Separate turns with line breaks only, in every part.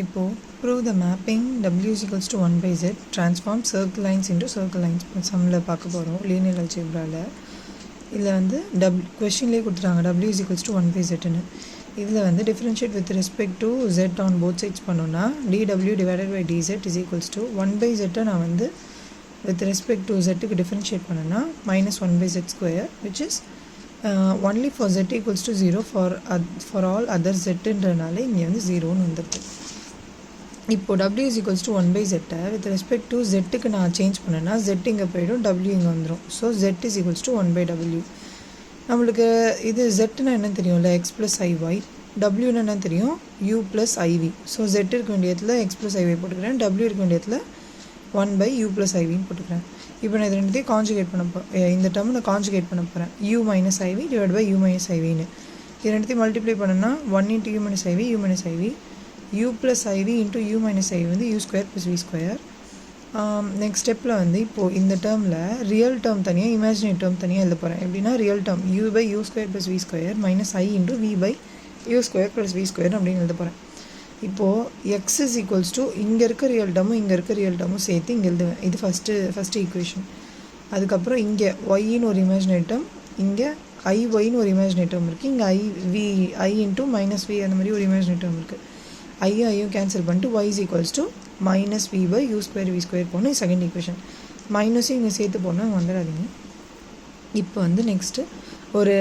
இப்போது prove the mapping w is equals to 1 by z transform circle lines into circle lines சம்மில் பார்க்க போகிறோம் linear அல்ஜிப்ராவில். இதில் வந்து கொஷின்லேயே கொடுத்துட்டாங்க w is equals to 1 by zன்னு. இதில் வந்து differentiate with respect to z on both sides பண்ணோன்னா dw divided by dz is equals to 1 by z நான் வந்து with respect to z க்கு differentiate பண்ணோன்னா minus 1 by z square which is only for z equals to 0 for all other zன்றனால இங்கே வந்து 0ன்னு வந்துருக்கு. இப்போ w is equals to 1 by z with respect to z நான் change பண்ணேன்னா z இங்கே போயிடும் w இங்கே வந்துடும். So z is equals to 1 by w. நம்மளுக்கு இது zன்னா என்ன தெரியும்ல x plus iy, wன்னு என்ன தெரியும் u plus iv. So z இருக்க வேண்டியத்தில் x plus iy போட்டுக்கிறேன், w இருக்க வேண்டியத்தில் 1 by u plus ivன்னு போட்டுக்கிறேன். இப்போ நான் இது ரெண்டுத்தையும் கான்ஜுகேட் பண்ண இந்த டேர்ம் நான் கான்ஜுகேட் பண்ண போகிறேன் u minus iv divided by u minus ivன்னு. இது ரெண்டுத்தையும் மல்டிப்ளை பண்ணேன்னா 1 into u minus iv u minus iv u plus iv into u minus iv வந்து u square plus v square. Next ஸ்டெப்பில் வந்து இப்போது இந்த டேர்மில் ரியல் டேர்ம் தனியாக இமேஜினரி டேர்ம் தனியாக எழுத போகிறேன். எப்படின்னா real term u by u square plus v square minus i into v by u square plus v square அப்படின்னு எழுத போகிறேன். இப்போது x is equals to இங்கே இருக்க ரியல் டேர்மும் இங்கே இருக்க ரியல் டேர்மும் சேர்த்து இங்கே எழுதுவேன். இது ஃபஸ்ட்டு ஈக்குவேஷன். அதுக்கப்புறம் இங்கே ஒய்ன்னு ஒரு இமேஜினரி டேர்ம், இங்கே ஐஒய்ன்னு ஒரு இமேஜினரி டேர்ம் இருக்குது, இங்கே i into minus v அந்த மாதிரி ஒரு இமேஜினரி டேர்ம் இருக்குது. ஐயும் கேன்சல் பண்ணிட்டு y is equals to minus v by u square v square போகணும். Second equation. மைனஸும் இங்கே சேர்த்து போனால் வந்துடாதீங்க. இப்போ வந்து நெக்ஸ்ட்டு ஒரு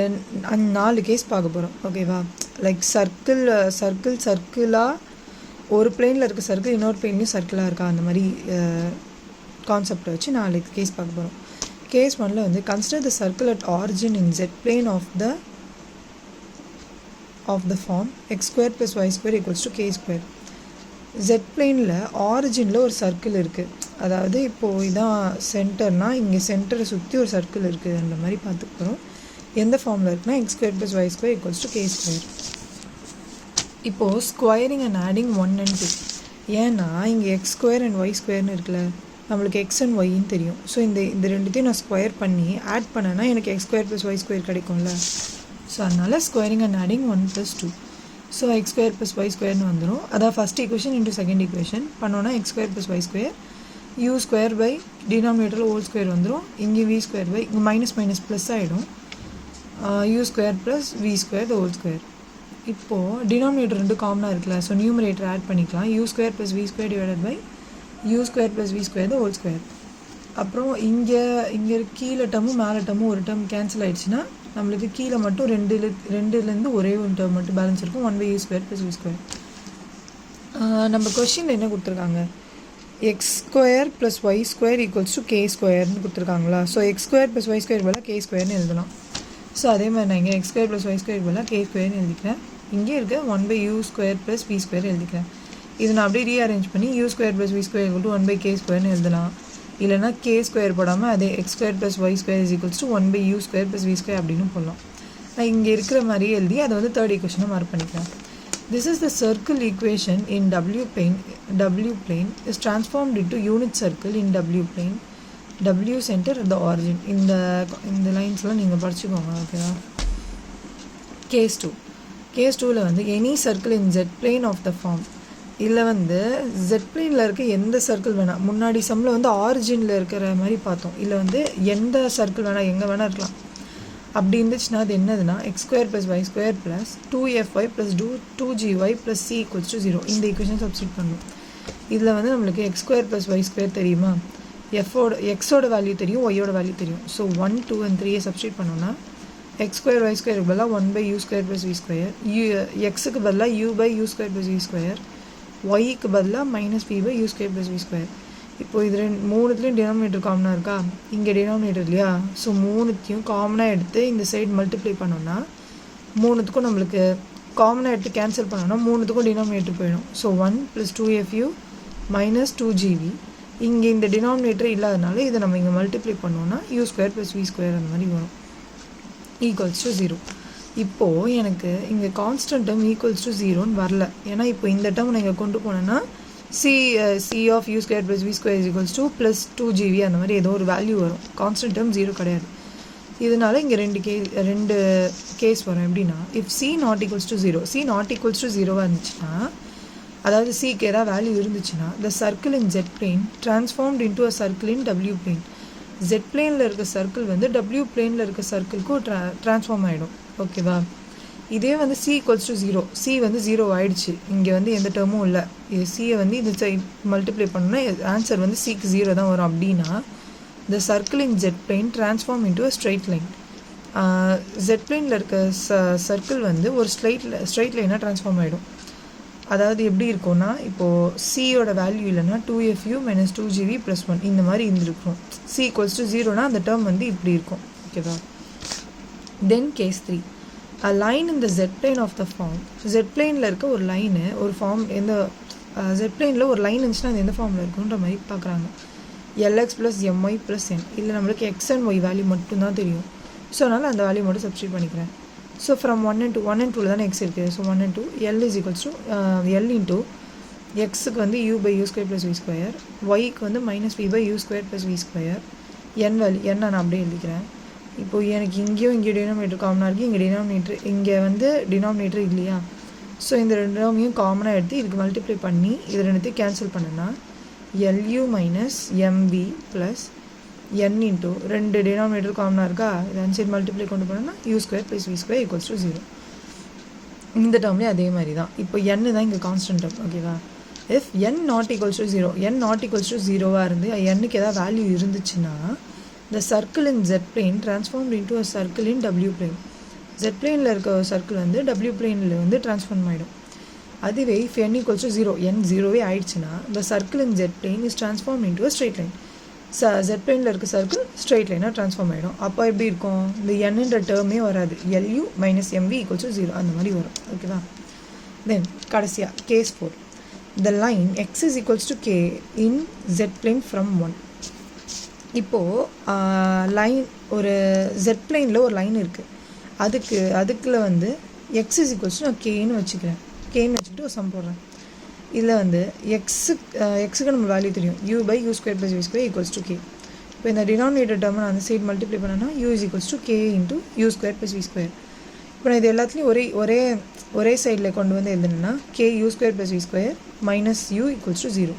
4 கேஸ் பார்க்க போகிறோம். ஓகேவா? லைக் சர்க்கிளாக ஒரு பிளேனில் இருக்க சர்க்கிள் இன்னொரு பிளேன்லையும் சர்க்கிளாக இருக்கா அந்த மாதிரி கான்செப்டை வச்சு 4 கேஸ் பார்க்க போகிறோம். கேஸ் 1ல் வந்து consider the circle at origin in z plane of the form x square plus y square equals to k square. z பிளேனில் ஆரிஜினில் ஒரு சர்க்கிள் இருக்குது. அதாவது இப்போது இதான் சென்டர்னால் இங்கே சென்டரை சுற்றி ஒரு சர்க்கிள் இருக்குது அந்த மாதிரி பார்த்துக்கிறோம். எந்த ஃபார்மில் இருக்குன்னா x square plus y square equals to k square. இப்போது ஸ்கொயரிங் அண்ட் ஆடிங் 1 and 2. ஏன்னா இங்கே x square and y squareன்னு இருக்குல்ல, நம்மளுக்கு x and yன்னு தெரியும். ஸோ இந்த ரெண்டுத்தையும் நான் ஸ்கொயர் பண்ணி ஆட் பண்ணேன்னா எனக்கு x square plus y square கிடைக்கும்ல. ஸோ அதனால் squaring and adding 1 plus 2. So x square plus y ஸ்கொயர்னு வந்துடும். அதான் first equation into second equation பண்ணோன்னா x square plus y square u square by டினாமினேட்டரில் ஹோல் ஸ்கொயர் வந்துடும். இங்கே வி ஸ்கொயர் பை இங்கே மைனஸ் ப்ளஸ் ஆகிடும் u square plus v square the whole square. இப்போது டினாமினேட்டர் ரெண்டு காமனாக இருக்குல்ல, ஸோ நியூமரேட்டர் ஆட் பண்ணிக்கலாம். U square plus v square divided by you square plus v square the whole square. அப்புறம் இங்கே கீழே டேர்மும் மேலே டேர்மும் ஒரு டேர்ம் கேன்சல் ஆகிடுச்சுன்னா நம்மளுக்கு கீழே மட்டும் ரெண்டுலேருந்து ஒரே ஒரு டேர்ம் மட்டும் பேலன்ஸ் இருக்கும், 1 by u square plus v square. நம்ம கொஷினில் என்ன கொடுத்துருக்காங்க, x square plus y square equals to k ஸ்கொயர்னு கொடுத்துருக்காங்களா. So x square plus y square பதிலாக கே ஸ்கொயர்னு எழுதலாம். ஸோ அதே மாதிரி நான் இங்கே x square plus y square பதிலாக கே ஸ்கொயர்னு எழுதிக்கிறேன். இங்கே இருக்க 1 by u square plus v square எழுதிக்கிறேன். இது நான் அப்படியே ரீஅரேஞ்ச் பண்ணி u square plus v square equal to 1 by k ஸ்கொயர்னு எழுதலாம். இல்லைனா கே ஸ்கொயர் போடாமல் அதே x square plus y square is equals to 1 by u square plus v square அப்படின்னு போடலாம். நான் இங்கே இருக்கிற மாதிரி எழுதி அதை வந்து தேர்ட் ஈக்குவேஷனை மார்க் பண்ணிக்கிறேன். This is the circle equation in w plane is transformed into unit circle in w plane, w center at the origin. இந்த லைன்ஸ்லாம் நீங்கள் படிச்சுக்கோங்க. ஓகேவா? கேஸ் 2ல் வந்து any circle in z plane of the form. இதில் வந்து z பிளேனில் இருக்க எந்த சர்க்கிள் வேணால், முன்னாடி சம்மில் வந்து ஆரிஜினில் இருக்கிற மாதிரி பார்த்தோம். இல்லை வந்து எந்த சர்க்கிள் வேணால் எங்கே வேணால் இருக்கலாம். அப்படி இருந்துச்சுன்னா அது என்னதுன்னா x square plus y square plus 2fy plus 2gy plus c equals to 0. இந்த ஈக்குவேஷன் சப்ஸ்டிட் பண்ணணும். இதில் வந்து நம்மளுக்கு x square plus y square தெரியுமா, எக்ஸோட வேல்யூ தெரியும், ஒய்யோட வேல்யூ தெரியும். ஸோ 1, 2 and 3 சப்ஸ்டிட் பண்ணோன்னா எக்ஸ் ஸ்கொயர் ஒய் ஸ்கொயருக்கு பதிலாக 1 by u square plus v square, எக்ஸுக்கு பதிலாக u by u square plus v square, ஒய்க்கு பதிலாக minus v by u square plus v square. இப்போ இது மூணுத்துலேயும் டினாமினேட்டர் காமனாக இருக்கா, இங்கே டினாமினேட்டர் இல்லையா. ஸோ மூணுத்தையும் காமனாக எடுத்து இந்த சைடு மல்டிப்ளை பண்ணோன்னா மூணுத்துக்கும் நம்மளுக்கு காமனாக எடுத்து கேன்சல் பண்ணோன்னா மூணுத்துக்கும் டினாமினேட்டர் போயிடும். So 1 + 2fu minus 2gv. இங்கே இந்த டினாமினேட்டர் இல்லாதனால இதை நம்ம இங்கே மல்டிப்ளை பண்ணோன்னா u square plus v square அந்த மாதிரி வரும் ஈக்குவல்ஸ் டு 0. இப்போது எனக்கு இங்கே கான்ஸ்டன்ட் டேர்ம் ஈக்குவல்ஸ் டு 0ன்னு வரல. ஏன்னா இப்போ இந்த டேர்ம் நான் இங்கே கொண்டு போனேன்னா c of u square plus v square is equals to plus 2gv அந்த மாதிரி ஏதோ ஒரு வேல்யூ வரும். கான்ஸ்டன்ட் டேர்ம் 0 கிடையாது. இதனால இங்கே ரெண்டு கேஸ் வரும். எப்படின்னா if c not equals to 0 இருந்துச்சுன்னா அதாவது சிக்கு ஏதாவது வேல்யூ இருந்துச்சுன்னா the circle in z plane transformed into a circle in w plane. z பிளேனில் இருக்க சர்க்கிள் வந்து w பிளேனில் இருக்க சர்க்கிள்க்கும் ட்ரான்ஸ்ஃபார்ம் ஆகிடும். ஓகேவா? இதே வந்து c ஈக்குவல்ஸ் டு 0, c வந்து 0 ஆகிடுச்சு, இங்கே வந்து எந்த டேர்மும் இல்லை, இது சியை வந்து இது சைட் மல்டிப்ளை பண்ணோன்னா ஆன்சர் வந்து சிக்கு 0 தான் வரும். அப்படின்னா the circle in z plane transform into a straight line. z பிளேனில் இருக்க சர்க்கிள் வந்து ஒரு ஸ்ட்ரைட் லைனாக ட்ரான்ஸ்ஃபார்ம் ஆகிடும். அதாவது எப்படி இருக்கும்னா, இப்போது சியோட வேல்யூ இல்லைன்னா 2fu மைனஸ் 2gv + 1 இந்த மாதிரி இருந்துருக்கும். c ஈக்குவல்ஸ் டு 0னா அந்த டேர்ம் வந்து இப்படி இருக்கும். ஓகேவா? தென் case 3, a line in the z plane of the form. z பிளேனில் இருக்க ஒரு லைனு ஒரு ஃபார்ம் எந்த z பிளேனில் ஒரு லைன் இருந்துச்சுன்னா அது எந்த ஃபார்மில் இருக்குன்ற மாதிரி பார்க்குறாங்க. lx + my + n. இல்லை நம்மளுக்கு x and y வேல்யூ மட்டும்தான் தெரியும். ஸோ அதனால் அந்த வேல்யூ மட்டும் சப்ஸ்டியூட் பண்ணிக்கிறேன். ஸோ ஃப்ரம் 1 and 2ல தானே x இருக்குது. So 1 and 2 l is equals to l into எக்ஸுக்கு வந்து u/u² + v², ஒய்க்கு வந்து -v/u² + v², n value n நான் அப்படியே எழுதிக்கிறேன். இப்போது எனக்கு இங்கேயும் இங்கே டினாமினேட்டர் காமனாக இருக்குது, இங்கே வந்து டினாமினேட்டர் இல்லையா? ஸோ இந்த ரெண்டு டேர்மையும் காமனாக எடுத்து இதுக்கு மல்டிப்ளை பண்ணி இது ரெண்டுத்தையும் கேன்சல் பண்ணுன்னா lu - mv + n இன்ட்டு ரெண்டு டினாமினேட்டர் காமனாக இருக்கா, இது அன்சைட் மல்டிப்ளை கொண்டு போனோம்னா u² + v² ஈக்குவல்ஸ் டு 0. இந்த டேர்ம்லேயே அதே மாதிரி தான். இப்போ n தான் இங்கே கான்ஸ்டன்ட் டேர்ம். ஓகேவா? If n not equals to 0, n not equals to 0வாக இருந்து nக்கு ஏதாவது வேல்யூ இருந்துச்சுன்னா the circle in z plane transformed into a circle in w plane. z பிளேனில் இருக்க சர்க்கிள் வந்து w பிளேனில் வந்து ட்ரான்ஸ்ஃபார்ம் ஆகிடும். அதுவே if n equals to 0, n 0வே ஆயிடுச்சுன்னா the circle in z plane is transformed into a straight line. z பிளேனில் இருக்க சர்க்கிள் ஸ்ட்ரைட் லைனாக ட்ரான்ஸ்ஃபார்ம் ஆகிடும். அப்போ எப்படி இருக்கும்? இந்த nன்ற டேர்மே வராது, lu - mv = 0 அந்த மாதிரி வரும். ஓகேவா? தென் கடைசியாக case 4, the line x is equals to k in z plane from 1. இப்போது லைன் ஒரு z பிளேனில் ஒரு லைன் இருக்குது, அதுக்குள்ள வந்து x is equals to நான் கேன்னு வச்சுக்கிறேன், கேன்னு வச்சுக்கிட்டு ஒரு சம் போடுறேன். இதில் வந்து எக்ஸுக்கு நம்ம வேல்யூ தெரியும், u/u² + v² equals to k. இப்போ இந்த டினாமினேட்டர் டேர்மை நான் அந்த சைட் மல்டிப்ளை பண்ணேன்னா u is equals to k into u² + v². இப்போ நான் இது எல்லாத்துலேயும் ஒரே சைடில் கொண்டு வந்து எழுதுனா k u² + v² minus u equals to 0.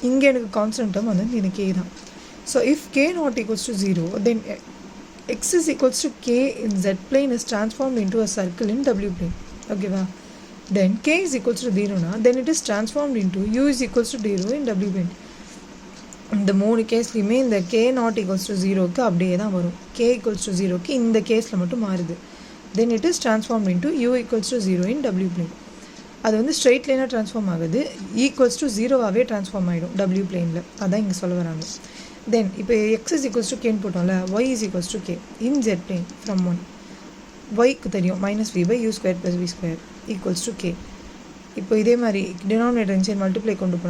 இங்கே எனக்கு கான்ஸ்டன்ட் டேர்ம் வந்து இந்த k தான். So if k not equals to 0, then x is equals to k in z plane is transformed into a circle in w plane. ஓகேவா? then k is equals to 0னா then it is transformed into u is equals to 0 in w plane. இந்த மூணு கேஸ்லையுமே இந்த k not equals to 0க்கு அப்படியே தான் வரும், k equals to 0க்கு இந்த கேஸில் மட்டும் மாறுது. then it is transformed into u equals to 0 in w plane. அது வந்து ஸ்ட்ரெயிட் லைனாக ட்ரான்ஸ்ஃபார்ம் ஆகுது, ஈக்குவல்ஸ் டு 0வாகவே ட்ரான்ஸ்ஃபார்ம் ஆகிடும் w பிளேனில். அதான் இங்கே சொல்ல வராங்க. தென் இப்போ x is equals to kன்னு போட்டோம்ல, y is equals to k in z plane from 1. yக்கு தெரியும் -v/u² + v² equals to k. இப்போ இதே மாதிரி டினாமினேட்டர் மல்டிப்ளை கொண்டு போனோம்